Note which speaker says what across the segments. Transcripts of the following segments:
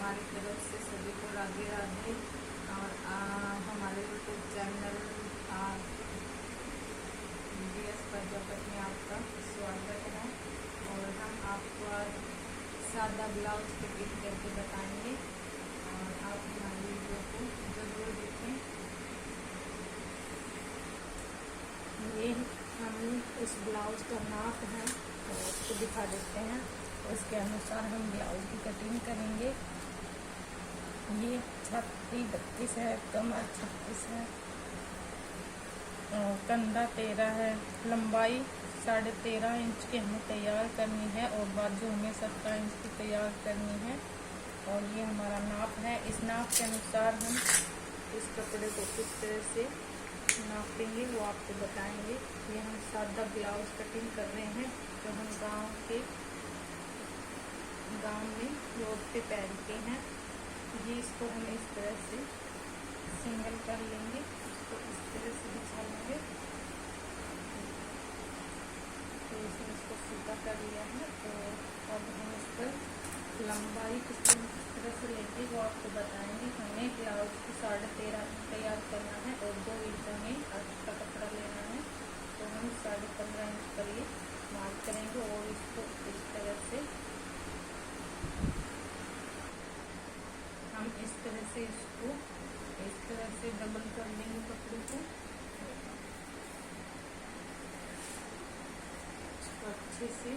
Speaker 1: हमारी तरफ से सभी को राधे राधे। और हमारे यूट्यूब चैनल DS प्रजापति में आपका स्वागत है। और हम आपको आज सादा ब्लाउज कटिंग करके बताएंगे और आप हमारी वीडियो को ज़रूर देखें। ये हम इस ब्लाउज का नाप है तो आपको दिखा देते हैं, उसके अनुसार हम ब्लाउज की कटिंग करेंगे। ये 36-32 है, कमर 36 है, कंधा 13 है, लंबाई 13.5 इंच की हमें तैयार करनी है और बाजू हमें 17 इंच की तैयार करनी है। और ये हमारा नाप है। इस नाप के अनुसार हम इस कपड़े को किस तरह से नापेंगे वो आपको बताएंगे। ये हम सादा ब्लाउज कटिंग कर रहे हैं जो हम गांव में रोड पे पहनते हैं। ये इसको हम इस तरह से सिंगल कर लेंगे, इसको इस तरह से बिछा लेंगे। तो इसको सीधा कर लिया है। तो अब हम इस पर लंबाई किस तरह से लेंगे वो आपको बताएंगे। हमें ब्लाउज को 13.5 तैयार करना है और 2 इंच हमें एक्स्ट्रा कपड़ा लेना है। तो हम 15.5 इंच पर ये मार्क करेंगे और इसको इस तरह से इसको इस तरह से डबल कर लेंगे कपड़े को। इसको अच्छे से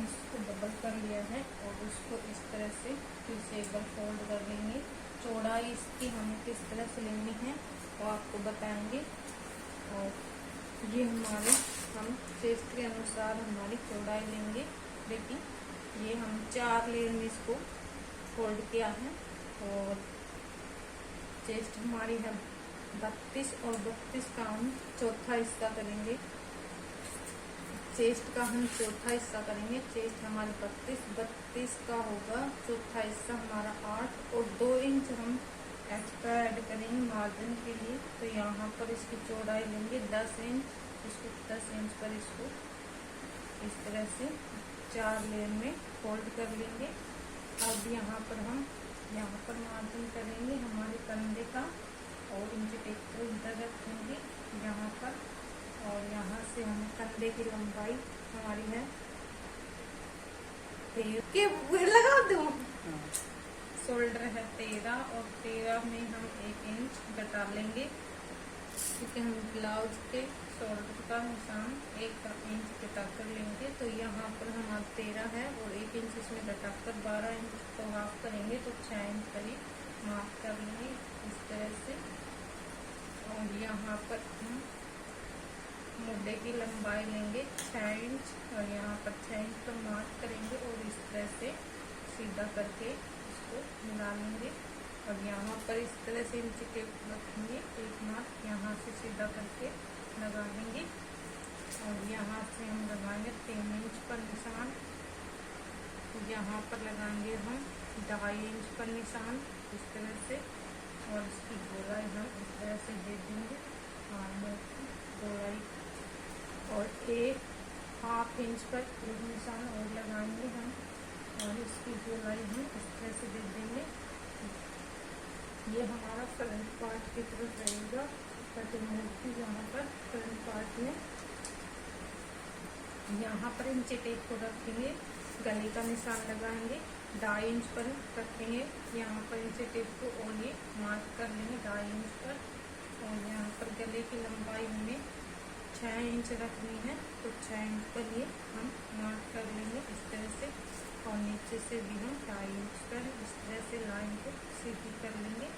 Speaker 1: इसको डबल कर लिया है और उसको इस तरह से फिर से एक बार फोल्ड कर लेंगे। चौड़ाई इसकी हमें किस तरह से लेनी है वो आपको बताएंगे। और ये हम चेस्ट के अनुसार हमारी चौड़ाई लेंगे। देखिए ये हम 4 लेयर में इसको फोल्ड किया है और चेस्ट हमारी है 32 और 32 का हम चौथा हिस्सा करेंगे। चेस्ट का हम चौथा हिस्सा करेंगे। चेस्ट हमारी 32 का होगा, चौथा हिस्सा हमारा 8 और 2 इंच हम एक्स्ट्रा ऐड करेंगे मार्जिन के लिए। तो यहाँ पर इसकी चौड़ाई लेंगे 10 इंच। इसको 10 इंच पर इसको इस तरह से 4 लेयर में फोल्ड कर लेंगे। अब यहाँ पर मार्जिन करेंगे हमारे कंधे का और इंच टेप को इधर रखेंगे यहाँ पर। और यहाँ से हम कंधे की लंबाई हमारी है 13 लगा दूँ। शोल्डर है 13 और 13 में हम 1 इंच घटा लेंगे क्योंकि हम ब्लाउज के शोल्डर का निशान 1 इंच घटा कर लेंगे। तो यहाँ पर हमारा 13 है और 1 इंच इसमें घटा कर 12 इंच को हाफ करेंगे तो 6 इंच करीब मार्क कर लेंगे इस तरह से। और यहाँ पर हम मुड्ढे की लंबाई लेंगे 6 इंच और यहाँ पर 6 इंच पर मार्क करेंगे और इस तरह से सीधा करके इसको मिला लेंगे। और यहाँ पर इस तरह से इंच टेप रखेंगे, एक मार्क यहाँ से सीधा करके लगा लेंगे। और यहाँ से हम लगाएंगे 3 इंच पर निशान। यहाँ पर लगाएंगे हम 2.5 इंच पर निशान इस तरह से। और इसकी गोलाई हम इस तरह से दे देंगे गोलाई। और 1/2 इंच पर एक निशान और लगाएंगे हम और इसकी गोलाई हम इस तरह से दे देंगे। ये हमारा फ्रंट पार्ट की तरफ रहेगा कटिंग की। यहाँ पर फ्रंट पार्ट में यहाँ पर इंच टेप को रखेंगे, गले का निशान लगाएंगे 2.5 इंच पर रखेंगे। यहाँ पर इंच टेप को और ये मार्क कर लेंगे 2.5 इंच पर। और यहाँ पर गले की लंबाई हमें 6 इंच रखनी है तो 6 इंच पर ये हम मार्क कर लेंगे इस तरह से। और नीचे से भी हम 2.5 इंच पर इस तरह से लाइन को सीधी कर लेंगे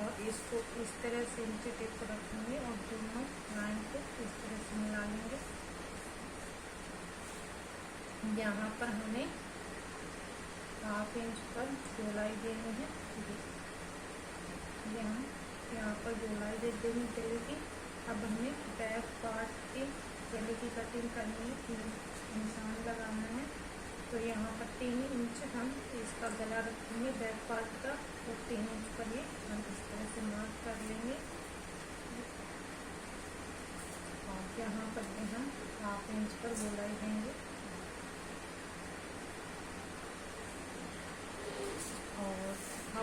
Speaker 1: और इसको इस तरह से इंच टेप को रखेंगे और दोनों लाइन को इस तरह से मिला लेंगे। यहाँ पर हमें 1/2 इंच पर गोलाई देनी है। यहाँ पर गोलाई दे देनी गले की। अब हमें बैक पार्ट के गले की कटिंग करनी है, निशान लगाना है। तो यहाँ पर 3 इंच हम इसका गला रखेंगे बैक पार्ट का और 3 इंच पर ये हम इस तरह से मार्क कर लेंगे। और यहाँ पर भी हम 1/2 इंच पर गोलाई देंगे।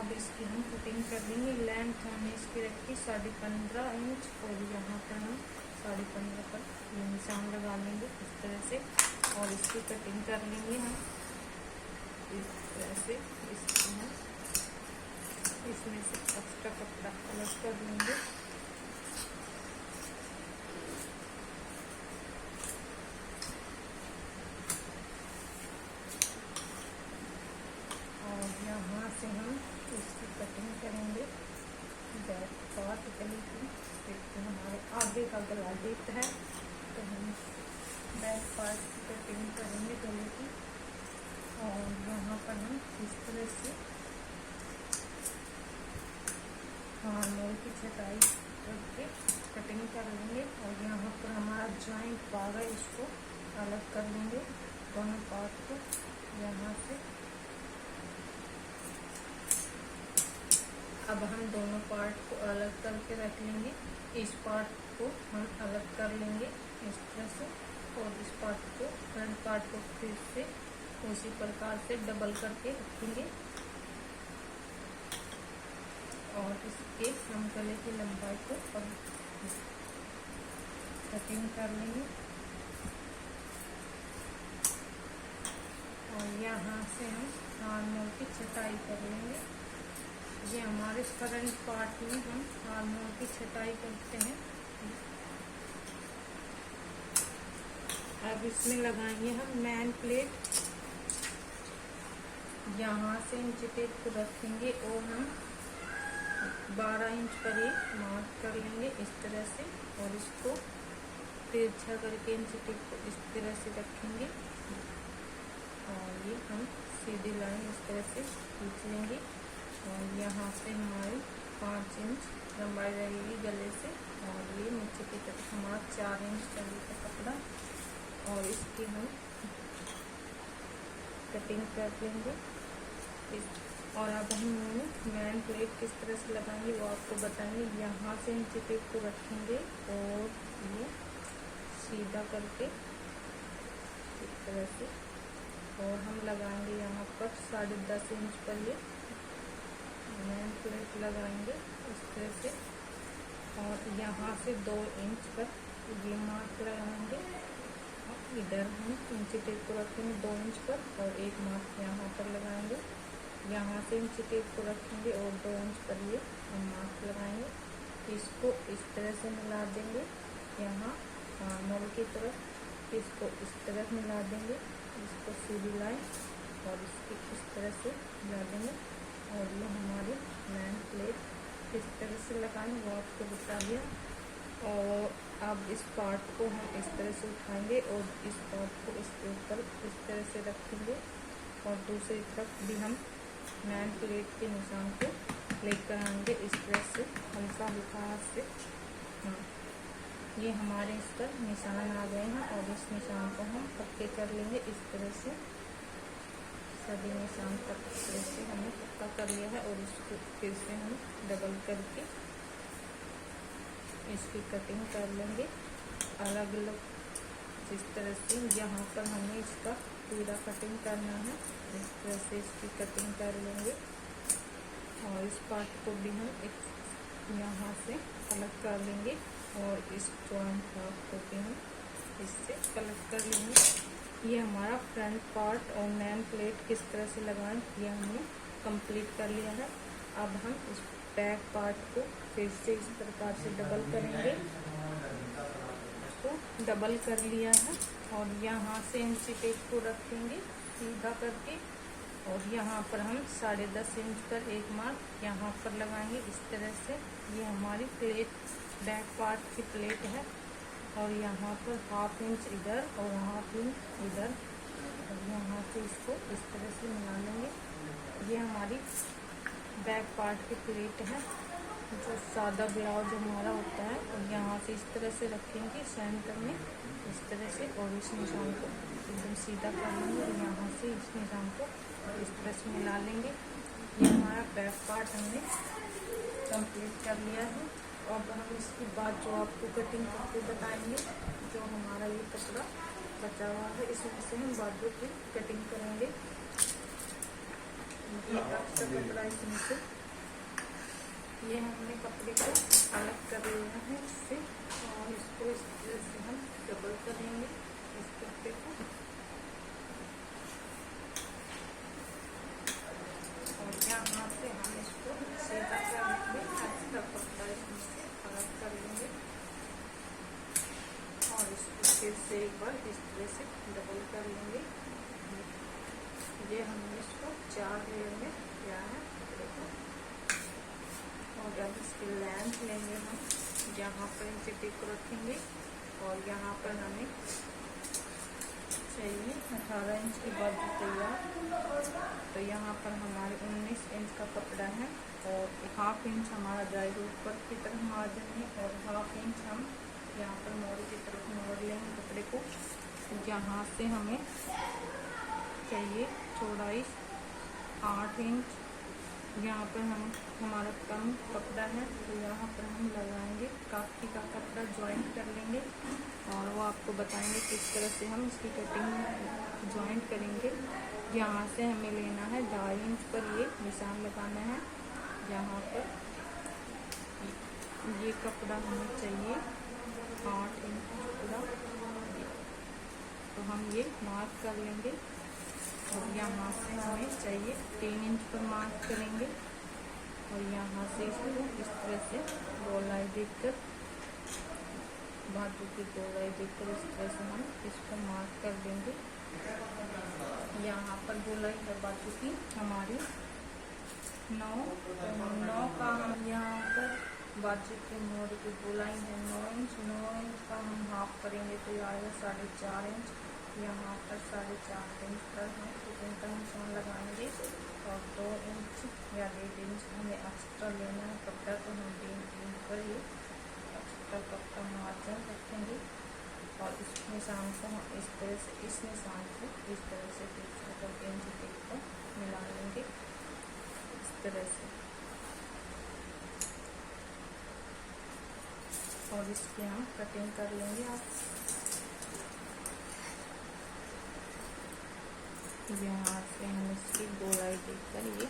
Speaker 1: अब इसकी हम कटिंग कर लेंगे। लेंथ हमने इसकी रखी 15.5 इंच और यहाँ पर हम 15.5 पर ये निशान लगा लेंगे इस तरह से और इसकी कटिंग कर लेंगे हम इस तरह से। इसको हम इसमें से एक्स्ट्रा कपड़ा अलग कर लेंगे। और यहाँ से हम इसकी कटिंग करेंगे बैक पार्ट गले की। देखिए हमारे आगे का गला डीप है तो हम बैक पार्ट की कटिंग करेंगे गले की। और यहाँ पर हम इस तरह से मोल की छटाई करके कटिंग कर लेंगे। और यहाँ पर हमारा जॉइंट भाग है इसको अलग कर लेंगे दोनों पार्ट को। यहाँ से अब हम दोनों पार्ट को अलग करके रख लेंगे। इस पार्ट को हम अलग कर लेंगे इस तरह से और इस पार्ट को फ्रंट पार्ट को फिर से उसी प्रकार से डबल करके रखेंगे। और इसके हम गले की लंबाई को अब कटिंग कर लेंगे। और यहाँ से हम आर्मोल की छटाई कर लेंगे। ये हमारे फ्रंट पार्ट में हम आर्मोल की छटाई करते हैं। अब इसमें लगाएंगे हम मैन प्लेट। यहाँ से इंच टेप को रखेंगे और हम 12 इंच पर ही मार्क कर लेंगे इस तरह से। और इसको तिरछा करके इंच टेप को इस तरह से रखेंगे और ये हम सीधी लाइन इस तरह से खींच लेंगे। और यहाँ से हमारी 5 इंच लंबाई रहेगी गले से। और ये नीचे की तरफ हमारा 4 इंच चलेगा कपड़ा। और इसकी हम कटिंग कर लेंगे। और अब हम मैन प्लेट किस तरह से लगाएंगे वो आपको बताएंगे। यहाँ से इंच टेप को रखेंगे और ये सीधा करके इस तरह से और हम लगाएंगे यहाँ पर 10.5 इंच पर ये मैन प्लेट लगाएंगे इस तरह से। और यहाँ से 2 इंच पर ये मार्क लगाएंगे। इधर हम इंच टेप को रखेंगे 2 इंच पर और एक मार्क यहाँ पर लगाएंगे। यहाँ से इंच टेप को रखेंगे और 2 इंच पर ये हम मार्क लगाएंगे। इसको इस तरह से मिला देंगे यहाँ आर्मोल की तरफ। इसको इस तरफ मिला देंगे, इसको सीधी लाइन और इसकी इस तरह से मिला देंगे। और ये हमारी मैन प्लेट किस तरह से लगाएं वो आपको बता दिया। और अब इस पार्ट को हम इस तरह से उठाएंगे और इस पार्ट को इसके ऊपर इस तरह से रखेंगे। और दूसरी तरफ भी हम मैन प्लेट के निशान को लेकर आएंगे इस तरह से हल्का हल्का हाथ से। हाँ, ये हमारे इस पर निशान आ गए हैं और इस निशान को हम पक्के कर लेंगे इस तरह से। सभी निशान तक इस तरह से हमने पक्का कर लिया है। और इसको फिर से हम डबल करके इसकी कटिंग कर लेंगे अलग अलग जिस तरह से। यहाँ पर हमें इसका पूरा कटिंग करना है इस तरह से इसकी कटिंग कर लेंगे। और इस पार्ट को भी हम एक यहाँ से अलग कर लेंगे और इस जॉइंट पार्ट को भी हम इससे अलग कर लेंगे। ये हमारा फ्रंट पार्ट और मैन प्लेट किस तरह से लगाएं ये हमने कंप्लीट कर लिया है। अब हम इस बैक पार्ट को फिर से इस प्रकार से डबल करेंगे। इसको डबल कर लिया है और यहाँ से इंच टेप को रखेंगे सीधा करके। और यहाँ पर हम 10.5 इंच पर एक मार्क यहाँ पर लगाएंगे इस तरह से। ये हमारी प्लेट बैक पार्ट की प्लेट है। और यहाँ पर 1/2 इंच इधर और 1/2 इंच इधर। और यहाँ से इसको इस तरह से मिला लेंगे। ये हमारी बैक पार्ट की प्लेट है जो सादा ब्लाउज हमारा होता है। और यहाँ से इस तरह से रखेंगे सेंटर में इस तरह से और इस निशान को एकदम सीधा कर लेंगे और यहाँ से इस निशान को इस तरह से मिला लेंगे। ये हमारा बैक पार्ट हमने कंप्लीट कर लिया है। और हम इसके बाद जो आपको कटिंग करके बताएंगे, जो हमारा ये कपड़ा बचा हुआ है इसमें से हम बाजू की कटिंग करेंगे। ये एक्स्ट्रा कपड़ा इसमें से ये हमने कपड़े को अलग कर लिया है इससे, और इसको इस तरह से हम डबल करेंगे इस कपड़े को, और यहाँ से हम इसको सीधा कर लेंगे, एक्स्ट्रा कपड़ा इसमें से अलग कर लेंगे और इसको फिर से एक बार इस तरह से डबल कर लेंगे। ये हमने इसको 4 लेयर में किया है कपड़े को, और अब इसकी लेंथ लेंगे हम, यहाँ पर इसे टिक रखेंगे और यहाँ पर हमें चाहिए 18 इंच की बाजू तैयार। तो यहाँ पर हमारे 19 इंच का कपड़ा है और 1/2 इंच हमारा जाएगा ऊपर की तरफ मार्जिन में, और 1/2 इंच हम यहाँ पर मोड़ की तरफ मोड़ लेंगे कपड़े को। यहाँ से हमें चाहिए चौड़ाई 8 इंच, यहाँ पर हम हमारा कम कपड़ा है तो यहाँ पर हम लगाएंगे काफी का कपड़ा ज्वाइंट कर लेंगे, और वो आपको बताएंगे किस तरह से हम इसकी कटिंग ज्वाइंट करेंगे। यहाँ से हमें लेना है 2.5 इंच पर ये निशान लगाना है। यहाँ पर ये कपड़ा हमें चाहिए 8 इंच कपड़ा, तो हम ये मार्क कर लेंगे, और यहाँ से हमें चाहिए 3 इंच पर मार्क करेंगे, और यहाँ से इसको इस तरह से गोलाई देखकर, बाजू की गोलाई देखकर इस तरह से हम इसको मार्क कर देंगे। यहाँ पर गोलाई है बाजू की हमारी 9 का हम यहाँ पर बाजू के मोड़ की गोलाई है 9 इंच। 9 इंच का हम हाफ करेंगे तो ये आएगा 4.5 इंच। यहाँ पर 4.5 इंच पर हम फिटिंग का निशान लगाएंगे, और 2 इंच या 1.5 इंच हमें एक्स्ट्रा लेना है कपड़ा, तो हम 3 इंच पर ये एक्स्ट्रा कपड़ा मार्जिन रखेंगे, और इस निशान को हम इस तरह से, इस निशान को इस तरह से 3 इंच टिक पर मिला लेंगे इस तरह से, और इसकी हम कटिंग कर लेंगे। आप यहाँ से हम इसकी गोलाई देखकर ये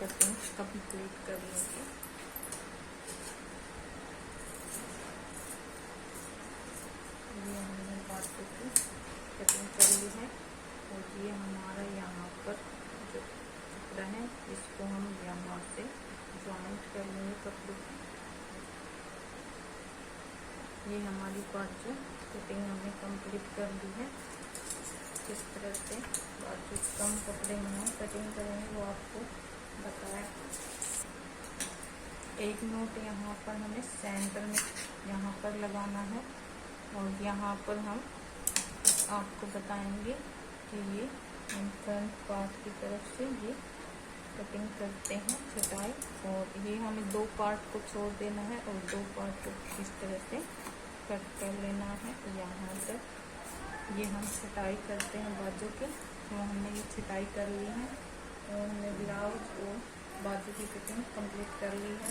Speaker 1: कटिंग कंप्लीट कर लेंगे। ये हमने बाजू की कटिंग कर ली है, और ये हमारा यहाँ पर जो कपड़ा है इसको हम यहाँ से ज्वाइंट कर लेंगे कपड़े की। ये हमारी बाजू कटिंग हमने कंप्लीट कर ली है। किस तरह से बाजू कम कपड़े में हम कटिंग करेंगे वो आपको बताया। एक नोट यहाँ पर हमें सेंटर में यहाँ पर लगाना है, और यहाँ पर हम आपको बताएंगे कि ये हम फ्रंट पार्ट की तरफ से ये कटिंग करते हैं छटाई, और ये हमें 2 पार्ट को छोड़ देना है और 2 पार्ट को इस तरह से कट कर लेना है। यहाँ तक ये हम छटाई करते हैं बाजू के, तो हमने ये छटाई कर ली है, और हमने ब्लाउज और बाजू की कटिंग कंप्लीट कर ली है।